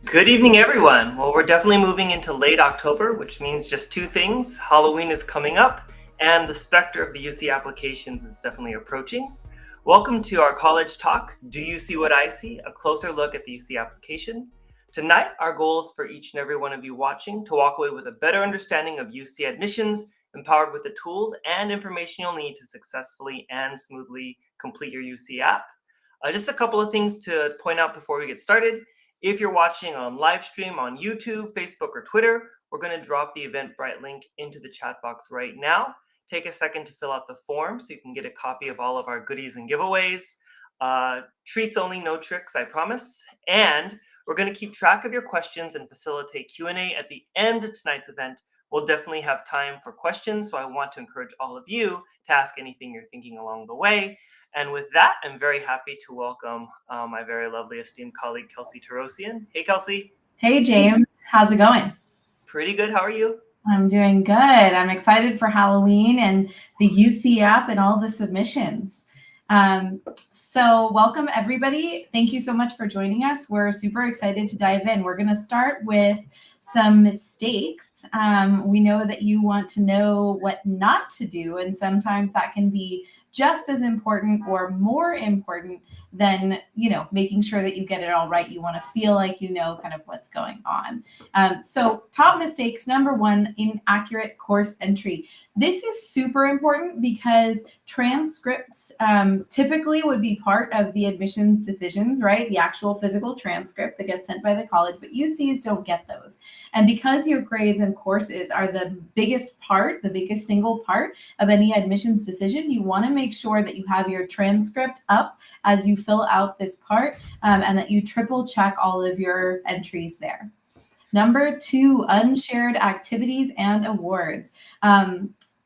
Good evening, everyone. Well, we're definitely moving into late October, which means just two things. Halloween is coming up, and the specter of the UC applications is definitely approaching. Welcome to our college talk. Do you see what I see? A closer look at the UC application. Tonight, our goal is for each and every one of you watching to walk away with a better understanding of UC admissions, empowered with the tools and information you'll need to successfully and smoothly complete your UC app. Just a couple of things to point out before we get started. If you're watching on live stream on YouTube, Facebook, or Twitter, we're going to drop the Eventbrite link into the chat box right now. Take a second to fill out the form so you can get a copy of all of our goodies and giveaways. Treats only, no tricks, I promise. And we're going to keep track of your questions and facilitate Q&A at the end of tonight's event. We'll definitely have time for questions, so I want to encourage all of you to ask anything you're thinking along the way. And with that, I'm very happy to welcome my very lovely esteemed colleague, Kelsey Tarosian. Hey, Kelsey. Hey, James. How's it going? Pretty good. How are you? I'm doing good. I'm excited for Halloween and the UC app and all the submissions. So welcome, everybody. Thank you so much for joining us. We're super excited to dive in. We're going to start with some mistakes. We know that you want to know what not to do, and sometimes that can be just as important or more important than, making sure that you get it all right. You want to feel like you know kind of what's going on. So top mistakes, number one, inaccurate course entry. This is super important because transcripts typically would be part of the admissions decisions, right? The actual physical transcript that gets sent by the college, but UCs don't get those. And because your grades and courses are the biggest single part of any admissions decision, you want to make sure that you have your transcript up as you fill out this part and that you triple check all of your entries there. Number two, unshared activities and awards.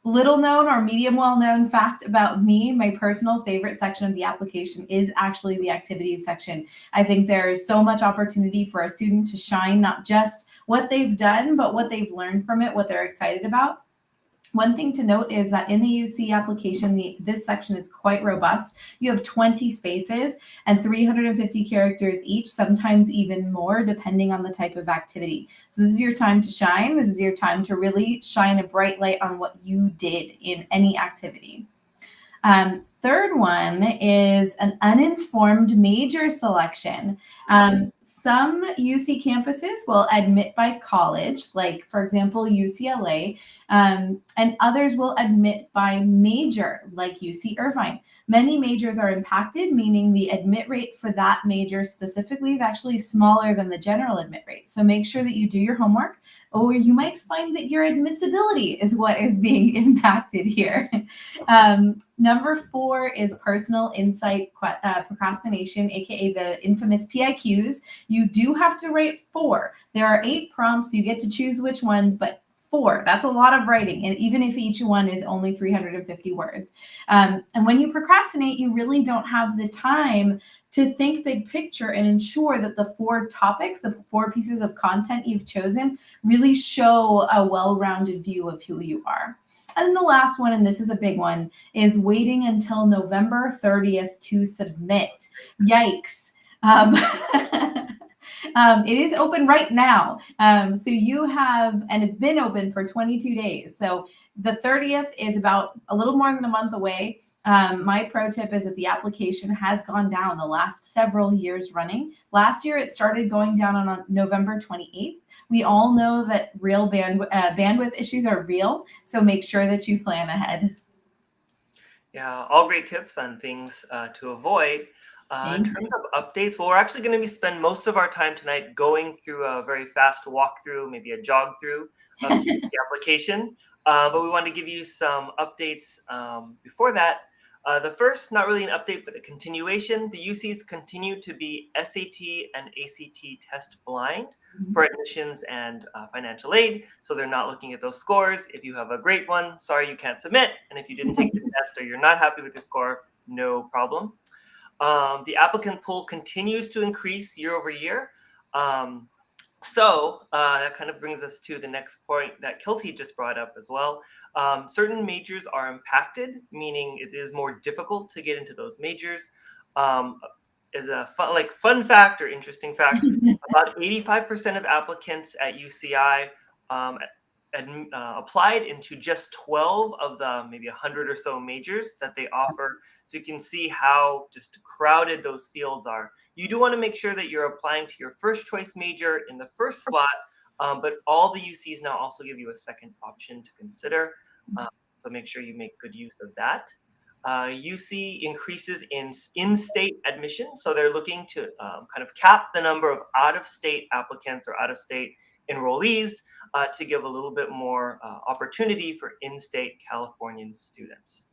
Little known or medium well known fact about me, my personal favorite section of the application is actually the activities section. I think there's so much opportunity for a student to shine, not just what they've done, but what they've learned from it, what they're excited about. One thing to note is that in the UC application, this section is quite robust. You have 20 spaces and 350 characters each, sometimes even more, depending on the type of activity. So this is your time to shine. This is your time to really shine a bright light on what you did in any activity. Third one is an uninformed major selection. Some UC campuses will admit by college, like, for example, UCLA, and others will admit by major, like UC Irvine. Many majors are impacted, meaning the admit rate for that major specifically is actually smaller than the general admit rate. So make sure that you do your homework, or you might find that your admissibility is what is being impacted here. Number four is personal insight procrastination, aka the infamous PIQs. You do have to write 4. There are 8 prompts. You get to choose which ones, but 4, that's a lot of writing. And even if each one is only 350 words. And when you procrastinate, you really don't have the time to think big picture and ensure that the 4 topics, the 4 pieces of content you've chosen really show a well-rounded view of who you are. And the last one, and this is a big one, is waiting until November 30th to submit. Yikes. It is open right now. So you have, and it's been open for 22 days. So the 30th is about a little more than a month away. My pro tip is that the application has gone down the last several years running. Last year, it started going down on November 28th. We all know that real bandwidth issues are real, so make sure that you plan ahead. Yeah, all great tips on things to avoid. In terms of updates, well, we're actually going to spend most of our time tonight going through a very fast walkthrough, maybe a jog through of the application. But we want to give you some updates before that. The first, not really an update, but a continuation. The UCs continue to be SAT and ACT test blind for admissions and financial aid. So they're not looking at those scores. If you have a great one, sorry, you can't submit. And if you didn't take the test or you're not happy with your score, no problem. The applicant pool continues to increase year over year. So that kind of brings us to the next point that Kelsey just brought up as well. Certain majors are impacted, meaning it is more difficult to get into those majors. is a fun fact or interesting fact. About 85% of applicants at UCI um, applied into just 12 of the maybe 100 or so majors that they offer. So you can see how just crowded those fields are. You do want to make sure that you're applying to your first choice major in the first slot, but all the UCs now also give you a second option to consider. So make sure you make good use of that. UC increases in-state admission, so they're looking to kind of cap the number of out-of-state applicants or out-of-state enrollees to give a little bit more opportunity for in-state Californian students.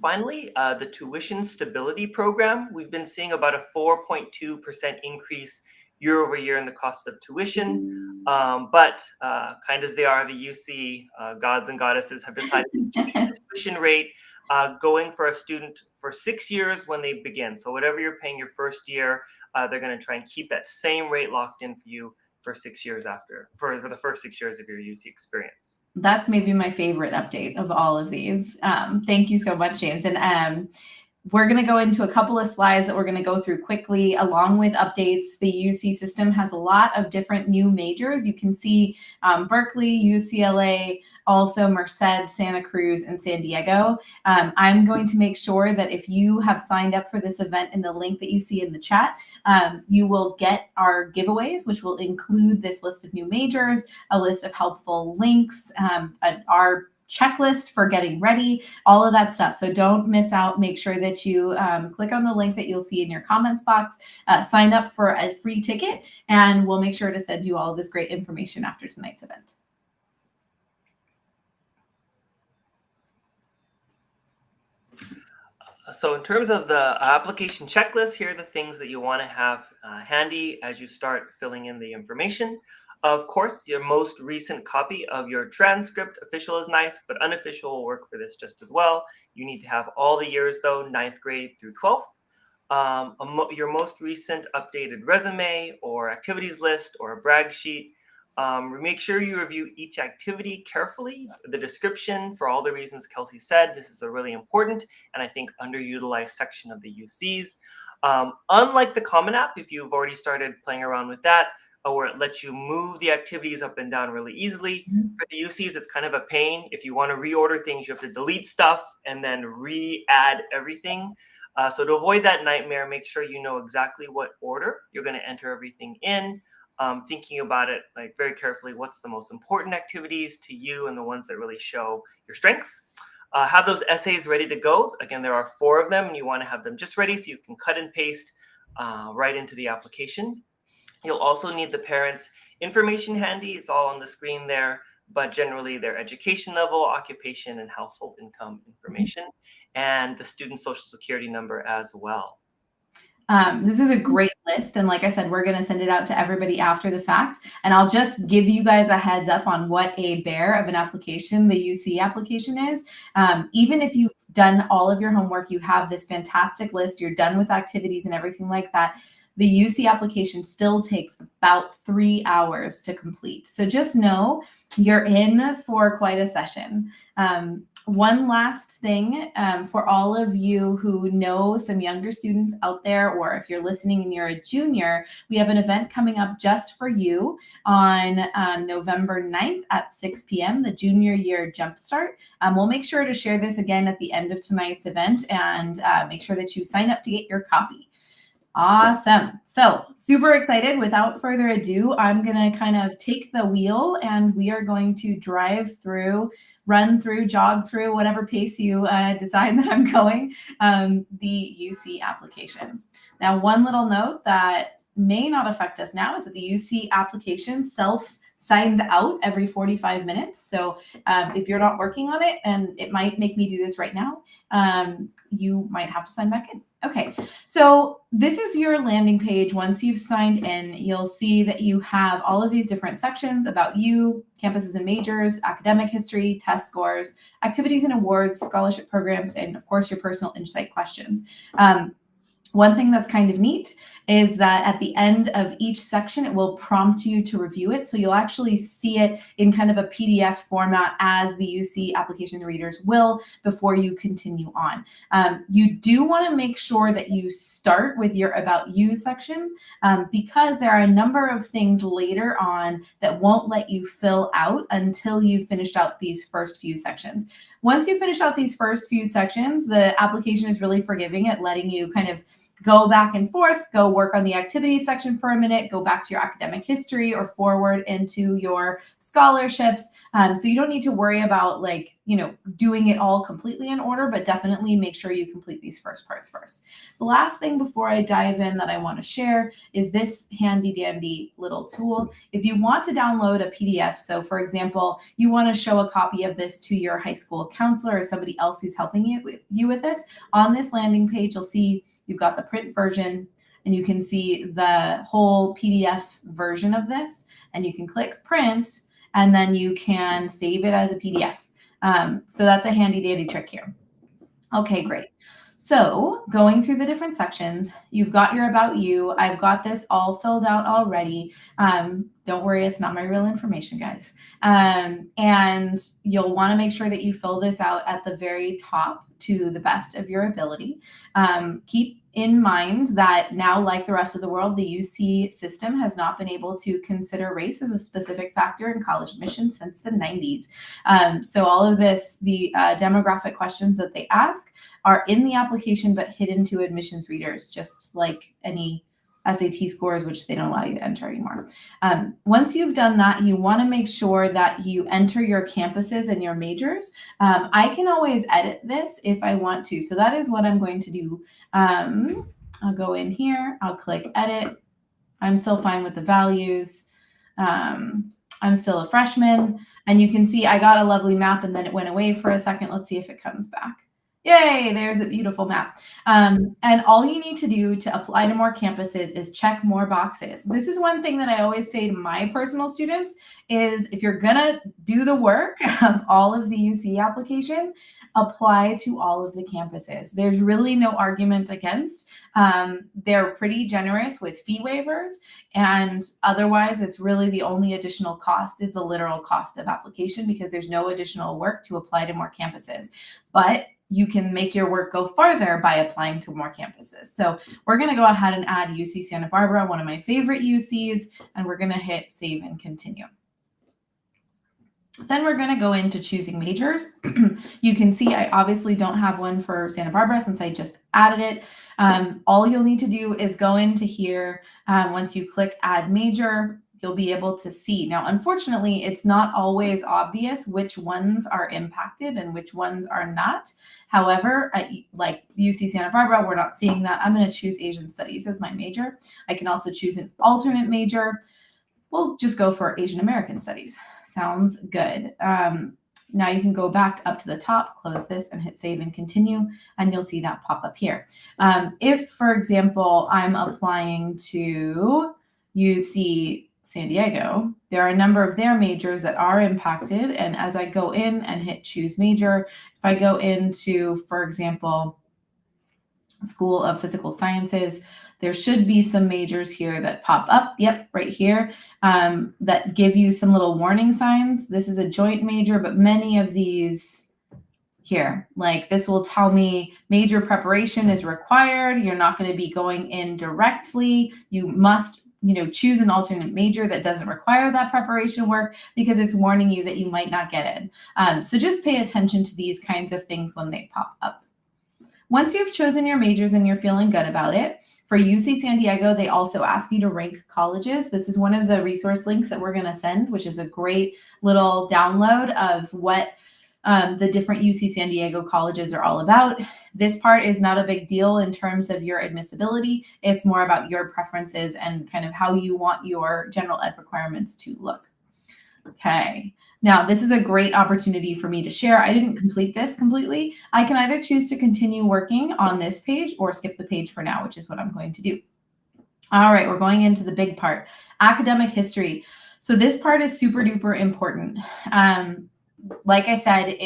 Finally, the tuition stability program. We've been seeing about a 4.2% increase year over year in the cost of tuition. But kind as they are, the UC gods and goddesses have decided to keep the tuition rate going for a student for 6 years when they begin. So whatever you're paying your first year, they're going to try and keep that same rate locked in for you for 6 years after, for the first 6 years of your UC experience. That's maybe my favorite update of all of these. Thank you so much, James. And we're going to go into a couple of slides that we're going to go through quickly, along with updates. The UC system has a lot of different new majors. You can see Berkeley, UCLA, also Merced, Santa Cruz, and San Diego. I'm going to make sure that if you have signed up for this event in the link that you see in the chat, you will get our giveaways, which will include this list of new majors, a list of helpful links, our checklist for getting ready, all of that stuff. So don't miss out. Make sure that you click on the link that you'll see in your comments box, sign up for a free ticket, and we'll make sure to send you all of this great information after tonight's event. So in terms of the application checklist, here are the things that you want to have handy as you start filling in the information. Of course, your most recent copy of your transcript. Official is nice, but unofficial will work for this just as well. You need to have all the years, though, 9th grade through 12th. Your most recent updated resume or activities list or a brag sheet. Make sure you review each activity carefully. The description, for all the reasons Kelsey said, this is a really important and I think underutilized section of the UCs. Unlike the Common App, if you've already started playing around with that, where it lets you move the activities up and down really easily. For the UCs, it's kind of a pain. If you want to reorder things, you have to delete stuff and then re-add everything. So to avoid that nightmare, make sure you know exactly what order you're going to enter everything in. Thinking about it like very carefully, what's the most important activities to you and the ones that really show your strengths. Have those essays ready to go. Again, there are 4 of them and you want to have them just ready so you can cut and paste right into the application. You'll also need the parents' information handy. It's all on the screen there, but generally their education level, occupation, and household income information, and the student's social security number as well. This is a great list. And like I said, we're going to send it out to everybody after the fact. And I'll just give you guys a heads up on what a bear of an application the UC application is. Even if you've done all of your homework, you have this fantastic list, you're done with activities and everything like that, the UC application still takes about 3 hours to complete. So just know you're in for quite a session. One last thing for all of you who know some younger students out there, or if you're listening and you're a junior, we have an event coming up just for you on November 9th at 6 p.m., the Junior Year Jumpstart. We'll make sure to share this again at the end of tonight's event, and make sure that you sign up to get your copy. Awesome. So super excited. Without further ado, I'm going to kind of take the wheel and we are going to drive through, run through, jog through, whatever pace you decide that I'm going, the UC application. Now, one little note that may not affect us now is that the UC application signs out every 45 minutes. So if you're not working on it, and it might make me do this right now, you might have to sign back in. Okay, so this is your landing page. Once you've signed in, you'll see that you have all of these different sections about you, campuses and majors, academic history, test scores, activities and awards, scholarship programs, and of course your personal insight questions. One thing that's kind of neat is that at the end of each section, it will prompt you to review it. So you'll actually see it in kind of a PDF format as the UC application readers will before you continue on. You do want to make sure that you start with your About You section because there are a number of things later on that won't let you fill out until you've finished out these first few sections. Once you finish out these first few sections, the application is really forgiving at letting you kind of go back and forth, go work on the activities section for a minute, go back to your academic history or forward into your scholarships. So you don't need to worry about doing it all completely in order, but definitely make sure you complete these first parts first. The last thing before I dive in that I want to share is this handy dandy little tool. If you want to download a PDF, so for example, you want to show a copy of this to your high school counselor or somebody else who's helping you with this, on this landing page, you'll see you've got the print version and you can see the whole PDF version of this, and you can click print and then you can save it as a PDF. So that's a handy dandy trick here. Okay, great. So going through the different sections, you've got your About You. I've got this all filled out already. Don't worry, it's not my real information, guys. And you'll want to make sure that you fill this out at the very top to the best of your ability. Keep in mind that now, like the rest of the world, the UC system has not been able to consider race as a specific factor in college admissions since the 90s. So all of this, the demographic questions that they ask are in the application, but hidden to admissions readers, just like any SAT scores, which they don't allow you to enter anymore. Once you've done that, you want to make sure that you enter your campuses and your majors. I can always edit this if I want to. So that is what I'm going to do. I'll go in here, I'll click edit. I'm still fine with the values. I'm still a freshman, and you can see I got a lovely map and then it went away for a second. Let's see if it comes back. Yay, there's a beautiful map. And all you need to do to apply to more campuses is check more boxes. This is one thing that I always say to my personal students is if you're gonna do the work of all of the UC application, apply to all of the campuses. There's really no argument against. They're pretty generous with fee waivers, and otherwise it's really the only additional cost is the literal cost of application because there's no additional work to apply to more campuses. But you can make your work go farther by applying to more campuses. So we're going to go ahead and add UC Santa Barbara, one of my favorite UCs, and we're going to hit save and continue. Then we're going to go into choosing majors. You can see I obviously don't have one for Santa Barbara since I just added it. All you'll need to do is go into here. Once you click add major, you'll be able to see. Now, unfortunately, it's not always obvious which ones are impacted and which ones are not. However, like UC Santa Barbara, we're not seeing that. I'm going to choose Asian Studies as my major. I can also choose an alternate major. We'll just go for Asian American Studies. Sounds good. Now you can go back up to the top, close this, and hit save and continue, and you'll see that pop up here. If, for example, I'm applying to UC San Diego, there are a number of their majors that are impacted. And as I go in and hit choose major, if I go into, for example, School of Physical Sciences, there should be some majors here that pop up. Yep, right here, that give you some little warning signs. This is a joint major, but many of these here, like this will tell me major preparation is required. You're not going to be going in directly. You must choose an alternate major that doesn't require that preparation work because it's warning you that you might not get in. So just pay attention to these kinds of things when they pop up. Once you've chosen your majors and you're feeling good about it, for UC San Diego, they also ask you to rank colleges. This is one of the resource links that we're going to send, which is a great little download of what the different UC San Diego colleges are all about. This part is not a big deal in terms of your admissibility. It's more about your preferences and kind of how you want your general ed requirements to look. Okay. Now, this is a great opportunity for me to share. I didn't complete this completely. I can either choose to continue working on this page or skip the page for now, which is what I'm going to do. All right, we're going into the big part, academic history. So this part is super duper important. like I said,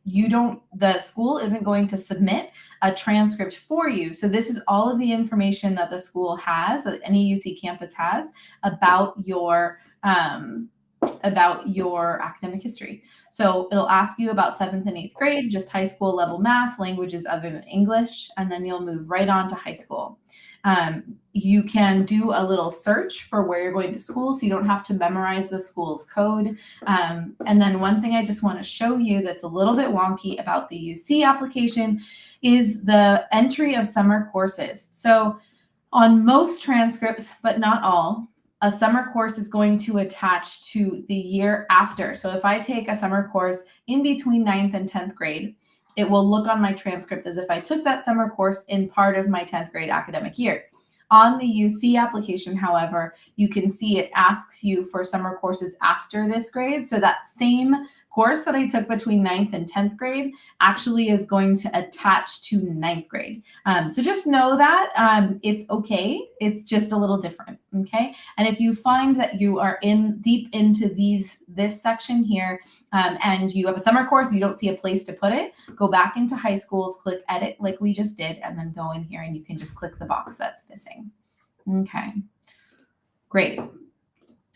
the school isn't going to submit a transcript for you. So this is all of the information that the school has, that any UC campus has about your academic history. So it'll ask you about 7th and 8th grade, just high school level math, languages other than English, and then you'll move right on to high school. You can do a little search for where you're going to school, so you don't have to memorize the school's code. And then one thing I just want to show you that's a little bit wonky about the UC application is the entry of summer courses. So on most transcripts, but not all, a summer course is going to attach to the year after. So if I take a summer course in between 9th and 10th grade, it will look on my transcript as if I took that summer course in part of my 10th grade academic year. On the UC application, however, you can see it asks you for summer courses after this grade. So that same course that I took between 9th and 10th grade actually is going to attach to 9th grade. So just know that it's okay. It's just a little different, okay? And if you find that you are deep into this section here and you have a summer course and you don't see a place to put it, go back into high schools, click edit like we just did, and then go in here and you can just click the box that's missing. Okay, great.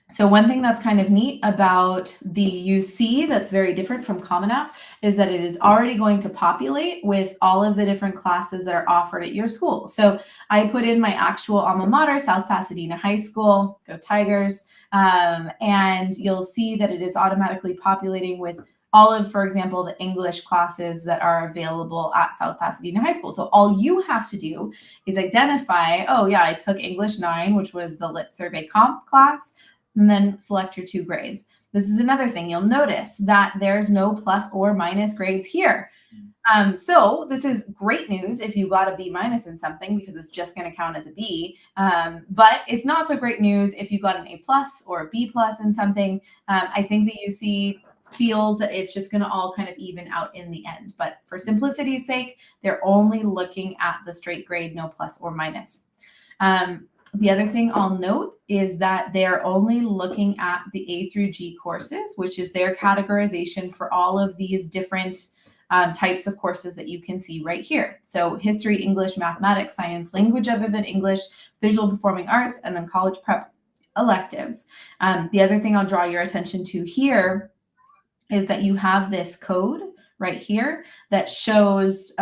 So one thing that's kind of neat about the UC that's very different from Common App is that it is already going to populate with all of the different classes that are offered at your school. So I put in my actual alma mater, South Pasadena High School, go Tigers, and you'll see that it is automatically populating with all of, for example, the English classes that are available at South Pasadena High School. So all you have to do is identify, oh yeah, I took English 9, which was the Lit Survey Comp class, and then select your 2 grades. This is another thing. You'll notice that there's no plus or minus grades here. So this is great news if you got a B- in something, because it's just going to count as a B. But it's not so great news if you got an A+ or a B+ in something. I think the UC feels that it's just going to all kind of even out in the end. But for simplicity's sake, they're only looking at the straight grade, no plus or minus. The other thing I'll note is that they're only looking at the A through G courses, which is their categorization for all of these different types of courses that you can see right here. So history, English, mathematics, science, language other than English, visual performing arts, and then college prep electives. The other thing I'll draw your attention to here is that you have this code right here that shows,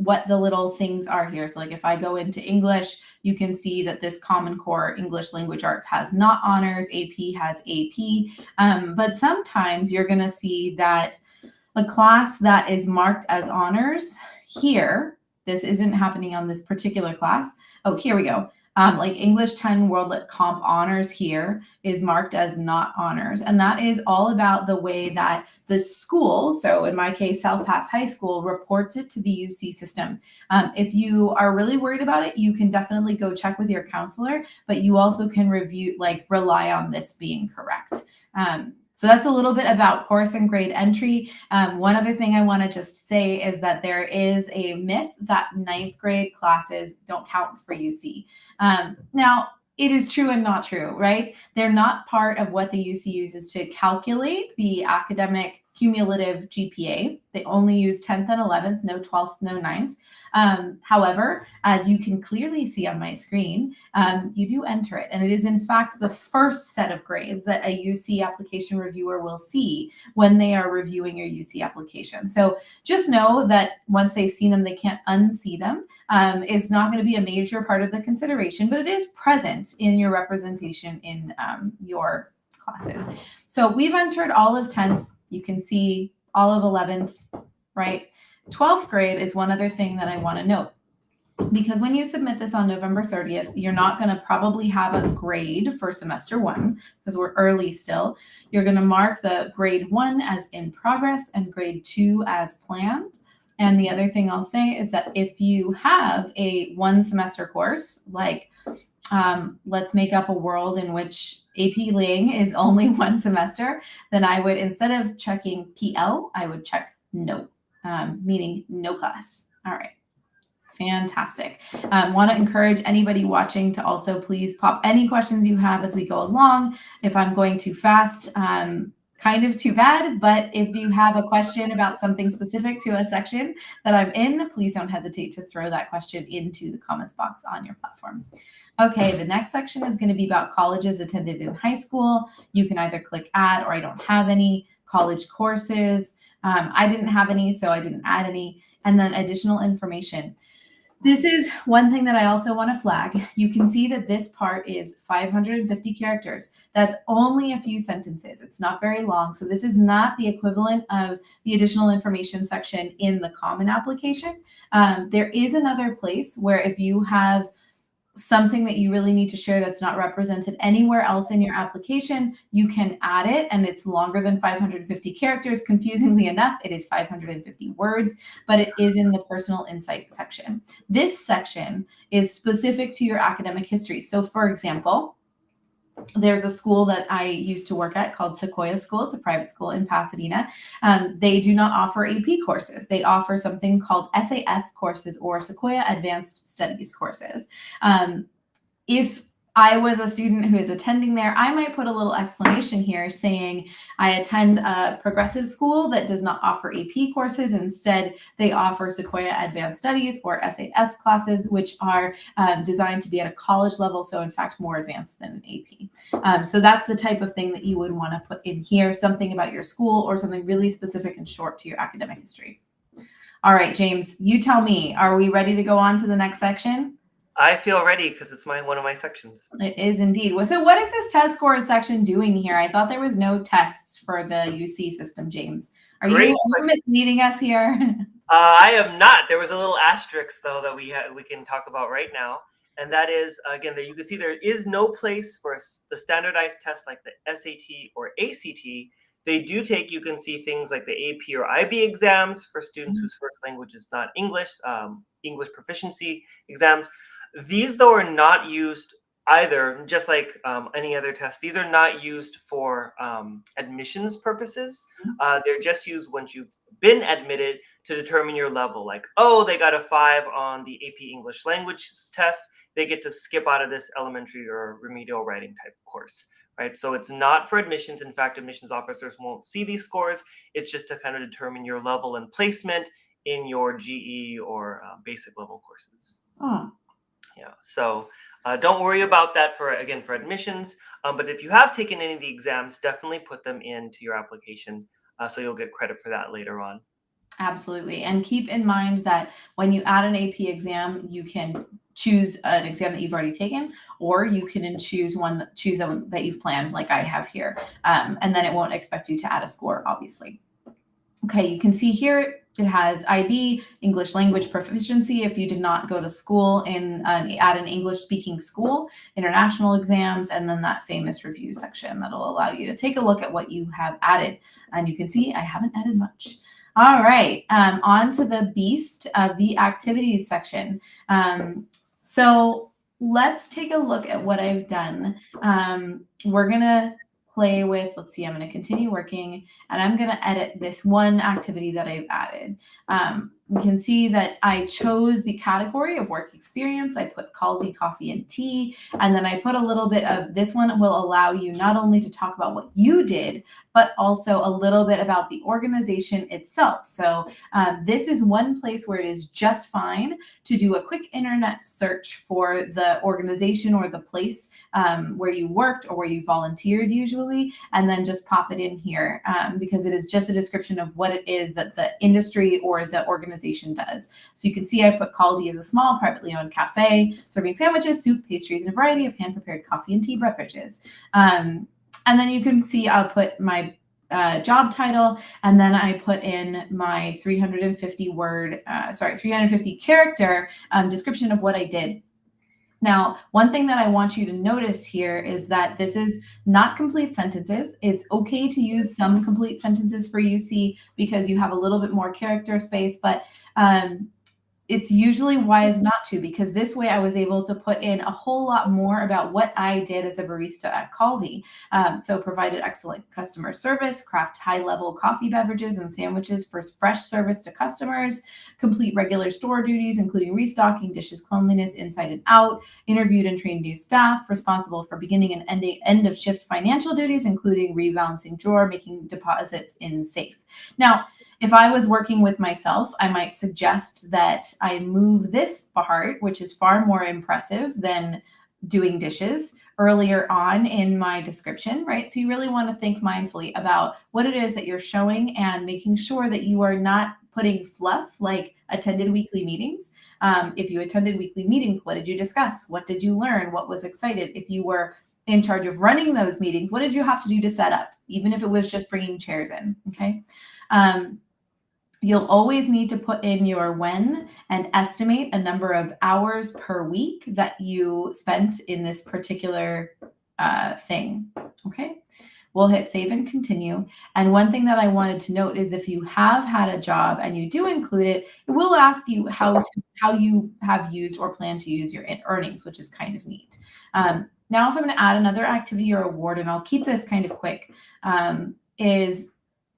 what the little things are here. So like if I go into English, you can see that this Common Core English Language Arts has not honors, AP has AP. But sometimes you're gonna see that a class that is marked as honors here, this isn't happening on this particular class. Oh, here we go. Like English 10 World Lit Comp honors here is marked as not honors. And that is all about the way that the school, so in my case, South Pass High School, reports it to the UC system. If you are really worried about it, you can definitely go check with your counselor, but you also can rely on this being correct. So that's a little bit about course and grade entry. One other thing I want to just say is that there is a myth that 9th grade classes don't count for UC. Now, it is true and not true, right? They're not part of what the UC uses to calculate the academic cumulative GPA. They only use 10th and 11th, no 12th, no 9th. However, as you can clearly see on my screen, you do enter it. And it is in fact the first set of grades that a UC application reviewer will see when they are reviewing your UC application. So just know that once they've seen them, they can't unsee them. It's not going to be a major part of the consideration, but it is present in your representation in your classes. So we've entered all of 10th. You can see all of 11th, right? 12th grade is one other thing that I want to note, because when you submit this on November 30th, you're not going to probably have a grade for semester 1 because we're early still. You're going to mark the grade 1 as in progress and grade 2 as planned. And the other thing I'll say is that if you have a 1 semester course, like let's make up a world in which AP Ling is only 1 semester, then I would, instead of checking PL, I would check no, meaning no class. All right. Fantastic. Want to encourage anybody watching to also please pop any questions you have as we go along. If I'm going too fast, kind of too bad, but if you have a question about something specific to a section that I'm in, please don't hesitate to throw that question into the comments box on your platform. Okay, the next section is going to be about colleges attended in high school. You can either click add or I don't have any. College courses. I didn't have any, so I didn't add any. And then additional information. This is one thing that I also want to flag. You can see that this part is 550 characters. That's only a few sentences. It's not very long. So this is not the equivalent of the additional information section in the Common application. There is another place where if you have something that you really need to share that's not represented anywhere else in your application, you can add it, and it's longer than 550 characters. Confusingly enough, it is 550 words, but it is in the personal insight section. This section is specific to your academic history. So for example, there's a school that I used to work at called Sequoia School. It's a private school in Pasadena. They do not offer AP courses. They offer something called SAS courses or Sequoia Advanced Studies courses. If I was a student who is attending there, I might put a little explanation here saying I attend a progressive school that does not offer AP courses. Instead, they offer Sequoia Advanced Studies or SAS classes, which are designed to be at a college level. So in fact, more advanced than an AP. So that's the type of thing that you would want to put in here, something about your school or something really specific and short to your academic history. All right, James, you tell me, are we ready to go on to the next section? I feel ready because it's one of my sections. It is indeed. So what is this test scores section doing here? I thought there was no tests for the UC system, James. Are you misleading us here? I am not. There was a little asterisk, though, that we can talk about right now. And that is, again, that you can see there is no place for the standardized tests like the SAT or ACT. They do take, you can see things like the AP or IB exams for students whose first language is not English, English proficiency exams. These, though, are not used either, just like any other test. These are not used for admissions purposes. They're just used once you've been admitted to determine your level. Like, oh, they got a 5 on the AP English language test. They get to skip out of this elementary or remedial writing type course, right? So it's not for admissions. In fact, admissions officers won't see these scores. It's just to kind of determine your level and placement in your GE or basic level courses. Oh. Yeah, so don't worry about that for admissions. But if you have taken any of the exams, definitely put them into your application so you'll get credit for that later on. Absolutely. And keep in mind that when you add an AP exam, you can choose an exam that you've already taken, or you can choose one that you've planned like I have here. And then it won't expect you to add a score, obviously. Okay, you can see here it has IB, English language proficiency, if you did not go to school at an English-speaking school, international exams, and then that famous review section that'll allow you to take a look at what you have added. And you can see I haven't added much. All right, on to the beast of the activities section. So let's take a look at what I've done. We're gonna play with, let's see, I'm going to continue working and I'm going to edit this one activity that I've added. We can see that I chose the category of work experience. I put Caldi, coffee, and tea. And then I put a little bit of this one will allow you not only to talk about what you did, but also a little bit about the organization itself. So this is one place where it is just fine to do a quick internet search for the organization or the place where you worked or where you volunteered usually, and then just pop it in here because it is just a description of what it is that the industry or the organization does. So you can see I put Caldi as a small privately owned cafe, serving sandwiches, soup, pastries, and a variety of hand-prepared coffee and tea beverages. And then you can see I'll put my job title, and then I put in my 350 character description of what I did. Now, one thing that I want you to notice here is that this is not complete sentences. It's okay to use some complete sentences for UC because you have a little bit more character space, but it's usually wise not to, because this way I was able to put in a whole lot more about what I did as a barista at Caldi. So provided excellent customer service, craft high-level coffee beverages and sandwiches for fresh service to customers, complete regular store duties, including restocking, dishes cleanliness inside and out, interviewed and trained new staff, responsible for beginning and end of shift financial duties, including rebalancing drawer, making deposits in safe. Now, if I was working with myself, I might suggest that I move this part, which is far more impressive than doing dishes, earlier on in my description, right? So you really want to think mindfully about what it is that you're showing and making sure that you are not putting fluff like attended weekly meetings. If you attended weekly meetings, what did you discuss? What did you learn? What was excited? If you were in charge of running those meetings, what did you have to do to set up, even if it was just bringing chairs in, okay? You'll always need to put in your when and estimate a number of hours per week that you spent in this particular thing, okay? We'll hit save and continue. And one thing that I wanted to note is if you have had a job and you do include it, it will ask you how you have used or plan to use your earnings, which is kind of neat. Now, if I'm going to add another activity or award, and I'll keep this kind of quick, is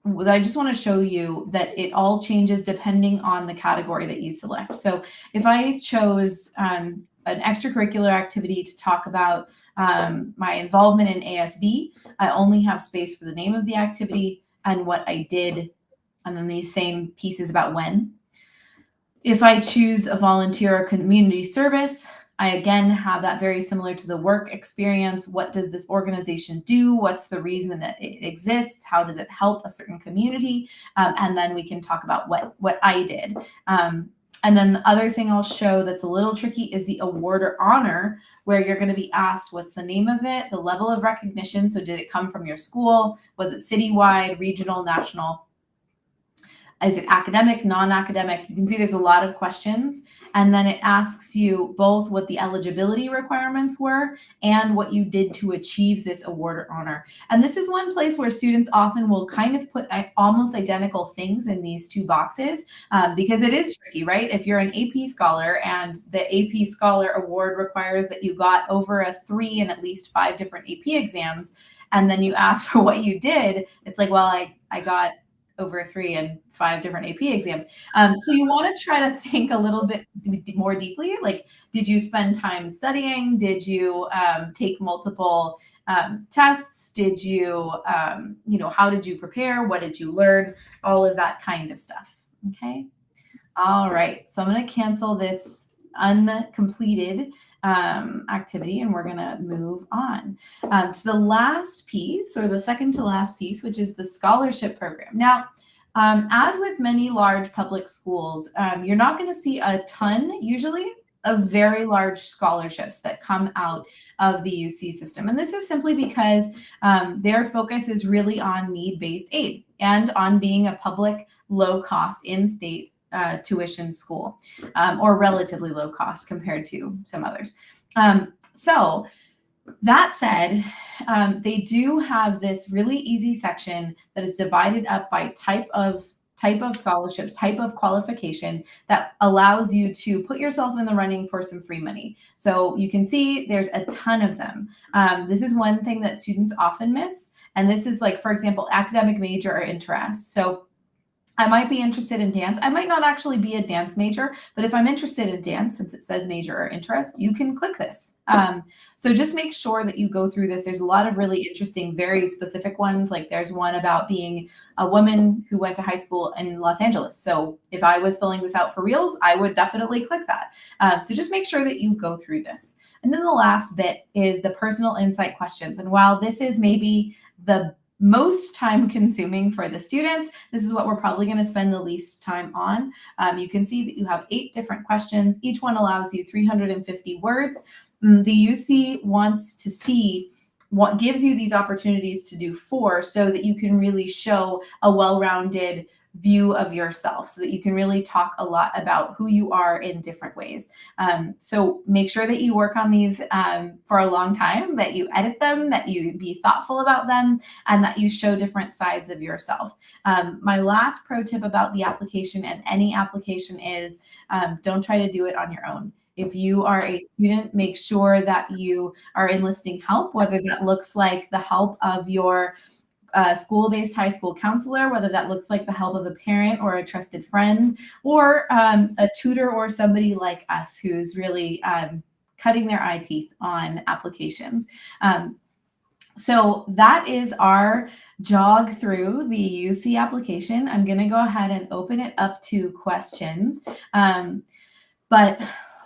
that I just want to show you that it all changes depending on the category that you select. So if I chose an extracurricular activity to talk about my involvement in ASB, I only have space for the name of the activity and what I did, and then these same pieces about when. If I choose a volunteer or community service, I again have that very similar to the work experience. What does this organization do? What's the reason that it exists? How does it help a certain community? And then we can talk about what I did. And then the other thing I'll show that's a little tricky is the award or honor, where you're going to be asked what's the name of it, the level of recognition. So did it come from your school? Was it citywide, regional, national? Is it academic, non-academic? You can see there's a lot of questions. And then it asks you both what the eligibility requirements were and what you did to achieve this award or honor. And this is one place where students often will kind of put almost identical things in these two boxes because it is tricky, right? If you're an AP scholar and the AP Scholar Award requires that you got over a 3 in at least 5 different AP exams, and then you ask for what you did, it's like, well, I got over a 3 in 5 different AP exams. So you want to try to think a little bit more deeply. Like, did you spend time studying? Did you take multiple tests? Did you, how did you prepare? What did you learn? All of that kind of stuff. Okay. All right. So I'm going to cancel this uncompleted activity, and we're going to move on to the last piece, or the second to last piece, which is the scholarship program. Now, as with many large public schools, you're not going to see a ton usually of very large scholarships that come out of the UC system. And this is simply because their focus is really on need-based aid and on being a public, low-cost, in-state tuition school, or relatively low cost compared to some others. So that said, they do have this really easy section that is divided up by type of scholarships, type of qualification that allows you to put yourself in the running for some free money. So you can see there's a ton of them. This is one thing that students often miss. And this is like, for example, academic major or interest. So I might be interested in dance. I might not actually be a dance major, but if I'm interested in dance, since it says major or interest, you can click this. So just make sure that you go through this. There's a lot of really interesting, very specific ones. Like there's one about being a woman who went to high school in Los Angeles. So if I was filling this out for reals, I would definitely click that. So just make sure that you go through this. And then the last bit is the personal insight questions. And while this is maybe the most time consuming for the students, this is what we're probably going to spend the least time on. You can see that you have 8 different questions. Each one allows you 350 words. The UC wants to see what gives you these opportunities to do 4 so that you can really show a well-rounded view of yourself so that you can really talk a lot about who you are in different ways. So make sure that you work on these for a long time, that you edit them, that you be thoughtful about them, and that you show different sides of yourself. My last pro tip about the application and any application is don't try to do it on your own. If you are a student, make sure that you are enlisting help, whether that looks like the help of your school-based high school counselor, whether that looks like the help of a parent or a trusted friend, or a tutor or somebody like us who's really cutting their eye teeth on applications. So that is our jog through the UC application. I'm going to go ahead and open it up to questions. But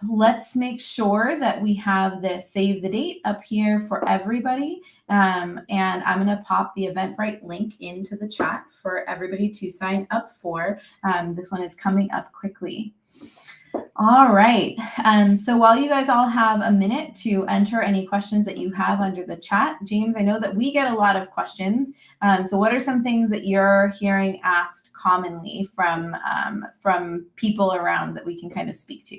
let's make sure that we have this save the date up here for everybody. And I'm going to pop the Eventbrite link into the chat for everybody to sign up for. This one is coming up quickly. All right. So while you guys all have a minute to enter any questions that you have under the chat, James, I know that we get a lot of questions. So what are some things that you're hearing asked commonly from people around that we can kind of speak to?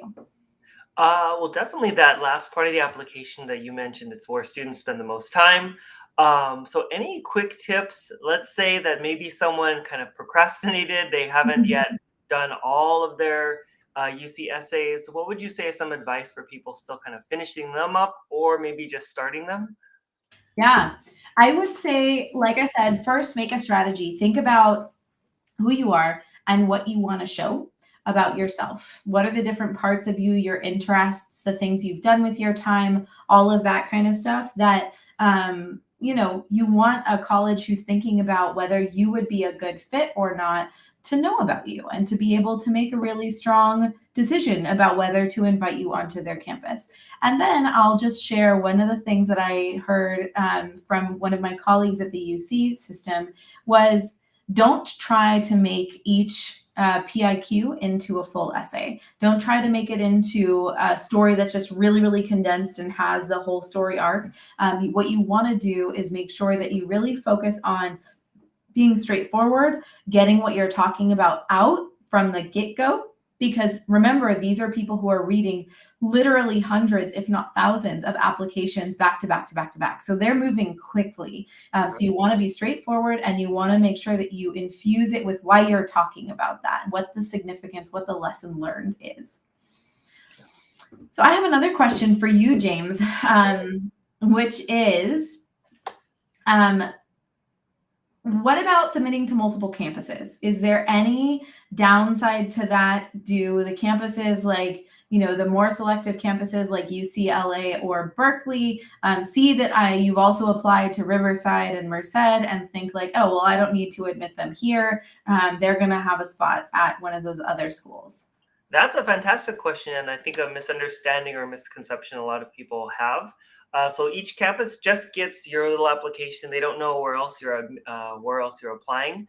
Well, definitely that last part of the application that you mentioned, it's where students spend the most time. So any quick tips? Let's say that maybe someone kind of procrastinated, they haven't yet done all of their UC essays. What would you say is some advice for people still kind of finishing them up or maybe just starting them? Yeah, I would say, like I said, first make a strategy. Think about who you are and what you want to show about yourself. What are the different parts of you, your interests, the things you've done with your time, all of that kind of stuff that, you want a college who's thinking about whether you would be a good fit or not to know about you and to be able to make a really strong decision about whether to invite you onto their campus. And then I'll just share one of the things that I heard from one of my colleagues at the UC system was don't try to make each PIQ into a full essay. Don't try to make it into a story that's just really, really condensed and has the whole story arc. What you want to do is make sure that you really focus on being straightforward, getting what you're talking about out from the get-go. Because remember, these are people who are reading literally hundreds, if not thousands, of applications back to back to back to back. So they're moving quickly. So you want to be straightforward and you want to make sure that you infuse it with why you're talking about that, what the significance, what the lesson learned is. So I have another question for you, James, which is, what about submitting to multiple campuses? Is there any downside to that? Do the campuses like, the more selective campuses like UCLA or Berkeley see that you've also applied to Riverside and Merced and think like, oh, well, I don't need to admit them here. They're going to have a spot at one of those other schools? That's a fantastic question, and I think a misunderstanding or misconception a lot of people have. So each campus just gets your little application. They don't know where else you're applying.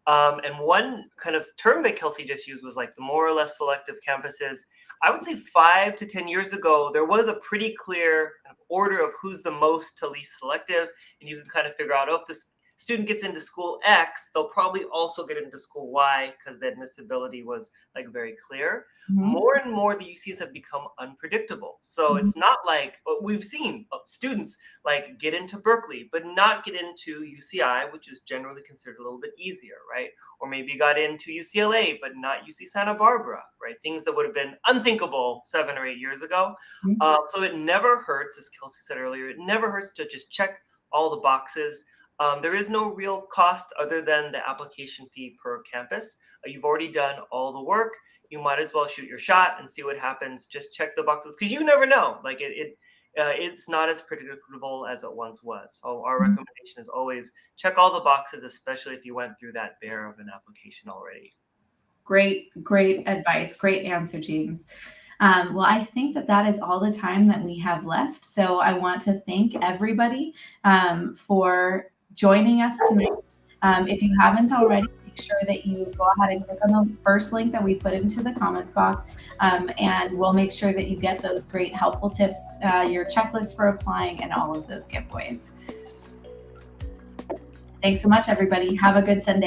And one kind of term that Kelsey just used was like the more or less selective campuses. I would say 5 to 10 years ago, there was a pretty clear kind of order of who's the most to least selective, and you can kind of figure out, if this student gets into school X, they'll probably also get into school Y because the admissibility was like very clear. Mm-hmm. More and more, the UCs have become unpredictable. So it's not like we've seen students like get into Berkeley, but not get into UCI, which is generally considered a little bit easier, right? Or maybe got into UCLA, but not UC Santa Barbara, right? Things that would have been unthinkable 7 or 8 years ago. So it never hurts, as Kelsey said earlier, it never hurts to just check all the boxes. There is no real cost other than the application fee per campus. You've already done all the work. You might as well shoot your shot and see what happens. Just check the boxes because you never know. Like it's not as predictable as it once was. So our recommendation is always check all the boxes, especially if you went through that bear of an application already. Great advice. Great answer, James. Well, I think that is all the time that we have left. So I want to thank everybody for joining us tonight. If you haven't already, make sure that you go ahead and click on the first link that we put into the comments box, and we'll make sure that you get those great helpful tips, your checklist for applying, and all of those giveaways. Thanks so much, everybody. Have a good Sunday.